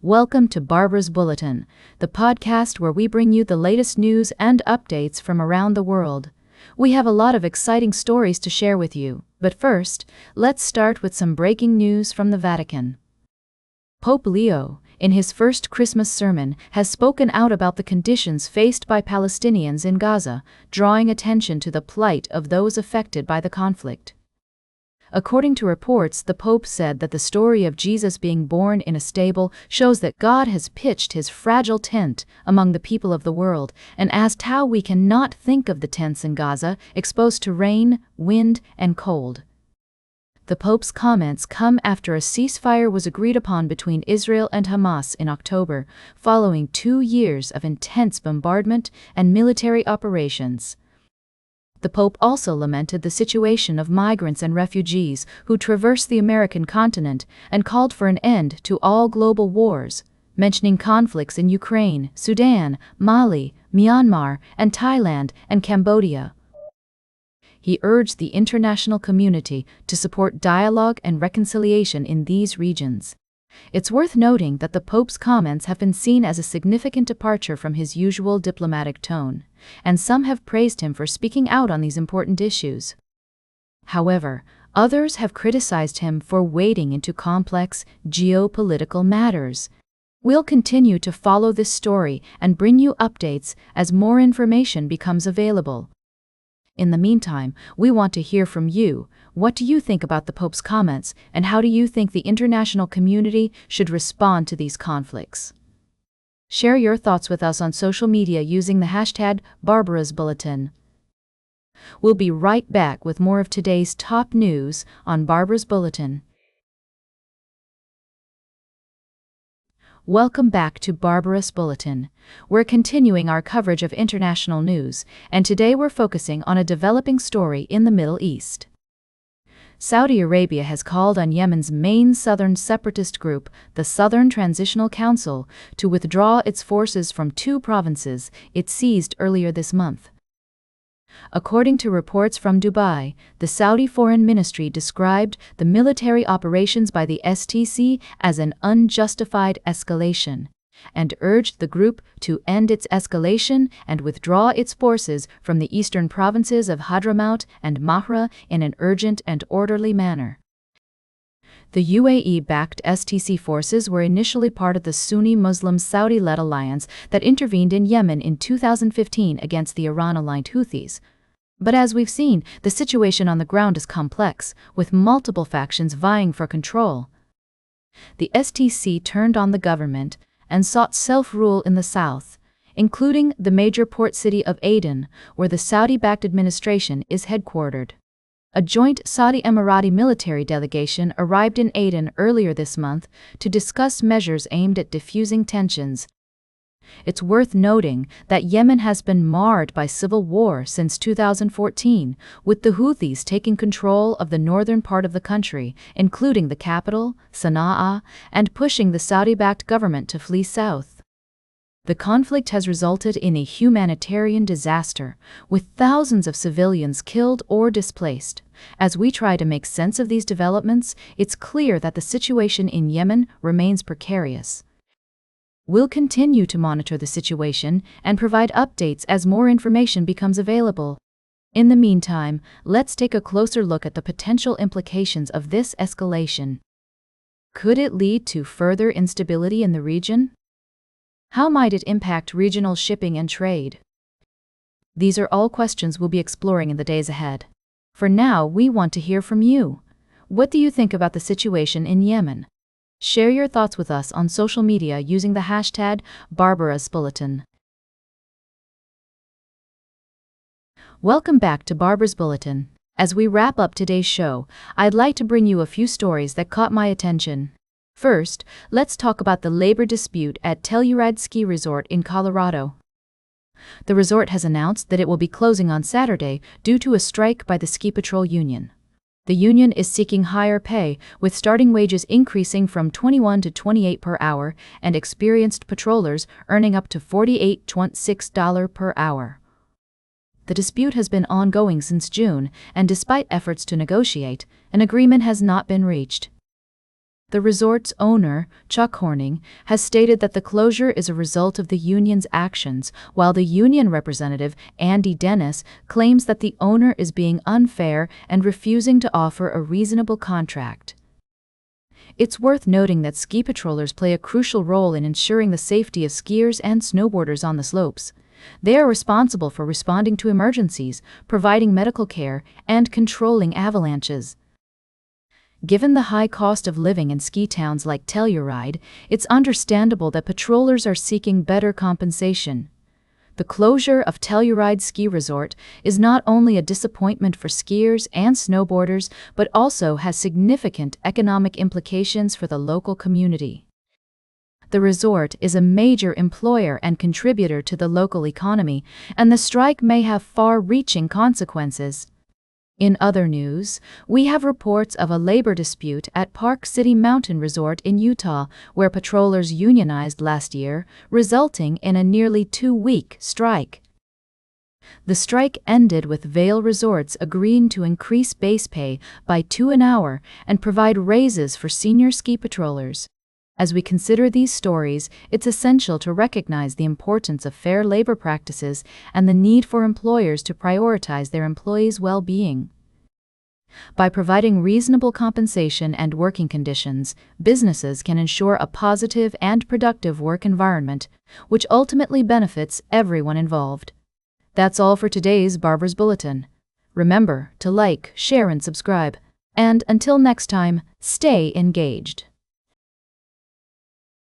Welcome to Barbara's Bulletin, the podcast where we bring you the latest news and updates from around the world. We have a lot of exciting stories to share with you, but first, let's start with some breaking news from the Vatican. Pope Leo, in his first Christmas sermon, has spoken out about the conditions faced by Palestinians in Gaza, drawing attention to the plight of those affected by the conflict. According to reports, the Pope said that the story of Jesus being born in a stable shows that God has pitched his fragile tent among the people of the world, and asked how we can not think of the tents in Gaza exposed to rain, wind, and cold. The Pope's comments come after a ceasefire was agreed upon between Israel and Hamas in October, following 2 years of intense bombardment and military operations. The Pope also lamented the situation of migrants and refugees who traverse the American continent and called for an end to all global wars, mentioning conflicts in Ukraine, Sudan, Mali, Myanmar, and Thailand and Cambodia. He urged the international community to support dialogue and reconciliation in these regions. It's worth noting that the Pope's comments have been seen as a significant departure from his usual diplomatic tone, and some have praised him for speaking out on these important issues. However, others have criticized him for wading into complex geopolitical matters. We'll continue to follow this story and bring you updates as more information becomes available. In the meantime, we want to hear from you. What do you think about the Pope's comments, and how do you think the international community should respond to these conflicts? Share your thoughts with us on social media using the hashtag Barbara's Bulletin. We'll be right back with more of today's top news on Barbara's Bulletin. Welcome back to Barbara's Bulletin. We're continuing our coverage of international news, and today we're focusing on a developing story in the Middle East. Saudi Arabia has called on Yemen's main southern separatist group, the Southern Transitional Council, to withdraw its forces from 2 provinces it seized earlier this month. According to reports from Dubai, the Saudi Foreign Ministry described the military operations by the STC as an unjustified escalation, and urged the group to end its escalation and withdraw its forces from the eastern provinces of Hadramaut and Mahra in an urgent and orderly manner. The UAE-backed STC forces were initially part of the Sunni Muslim Saudi-led alliance that intervened in Yemen in 2015 against the Iran-aligned Houthis. But as we've seen, the situation on the ground is complex, with multiple factions vying for control. The STC turned on the government and sought self-rule in the south, including the major port city of Aden, where the Saudi-backed administration is headquartered. A joint Saudi-Emirati military delegation arrived in Aden earlier this month to discuss measures aimed at diffusing tensions. It's worth noting that Yemen has been marred by civil war since 2014, with the Houthis taking control of the northern part of the country, including the capital, Sana'a, and pushing the Saudi-backed government to flee south. The conflict has resulted in a humanitarian disaster, with thousands of civilians killed or displaced. As we try to make sense of these developments, it's clear that the situation in Yemen remains precarious. We'll continue to monitor the situation and provide updates as more information becomes available. In the meantime, let's take a closer look at the potential implications of this escalation. Could it lead to further instability in the region? How might it impact regional shipping and trade? These are all questions we'll be exploring in the days ahead. For now, we want to hear from you. What do you think about the situation in Yemen? Share your thoughts with us on social media using the hashtag Barbara's Bulletin. Welcome back to Barbara's Bulletin. As we wrap up today's show, I'd like to bring you a few stories that caught my attention. First, let's talk about the labor dispute at Telluride Ski Resort in Colorado. The resort has announced that it will be closing on Saturday due to a strike by the Ski Patrol Union. The union is seeking higher pay, with starting wages increasing from $21 to $28 per hour and experienced patrollers earning up to $48.26 per hour. The dispute has been ongoing since June, and despite efforts to negotiate, an agreement has not been reached. The resort's owner, Chuck Horning, has stated that the closure is a result of the union's actions, while the union representative, Andy Dennis, claims that the owner is being unfair and refusing to offer a reasonable contract. It's worth noting that ski patrollers play a crucial role in ensuring the safety of skiers and snowboarders on the slopes. They are responsible for responding to emergencies, providing medical care, and controlling avalanches. Given the high cost of living in ski towns like Telluride, it's understandable that patrollers are seeking better compensation. The closure of Telluride Ski Resort is not only a disappointment for skiers and snowboarders, but also has significant economic implications for the local community. The resort is a major employer and contributor to the local economy, and the strike may have far-reaching consequences. In other news, we have reports of a labor dispute at Park City Mountain Resort in Utah, where patrollers unionized last year, resulting in a nearly 2-week strike. The strike ended with Vail Resorts agreeing to increase base pay by $2 an hour and provide raises for senior ski patrollers. As we consider these stories, it's essential to recognize the importance of fair labor practices and the need for employers to prioritize their employees' well-being. By providing reasonable compensation and working conditions, businesses can ensure a positive and productive work environment, which ultimately benefits everyone involved. That's all for today's Barber's Bulletin. Remember to like, share, and subscribe. And until next time, stay engaged.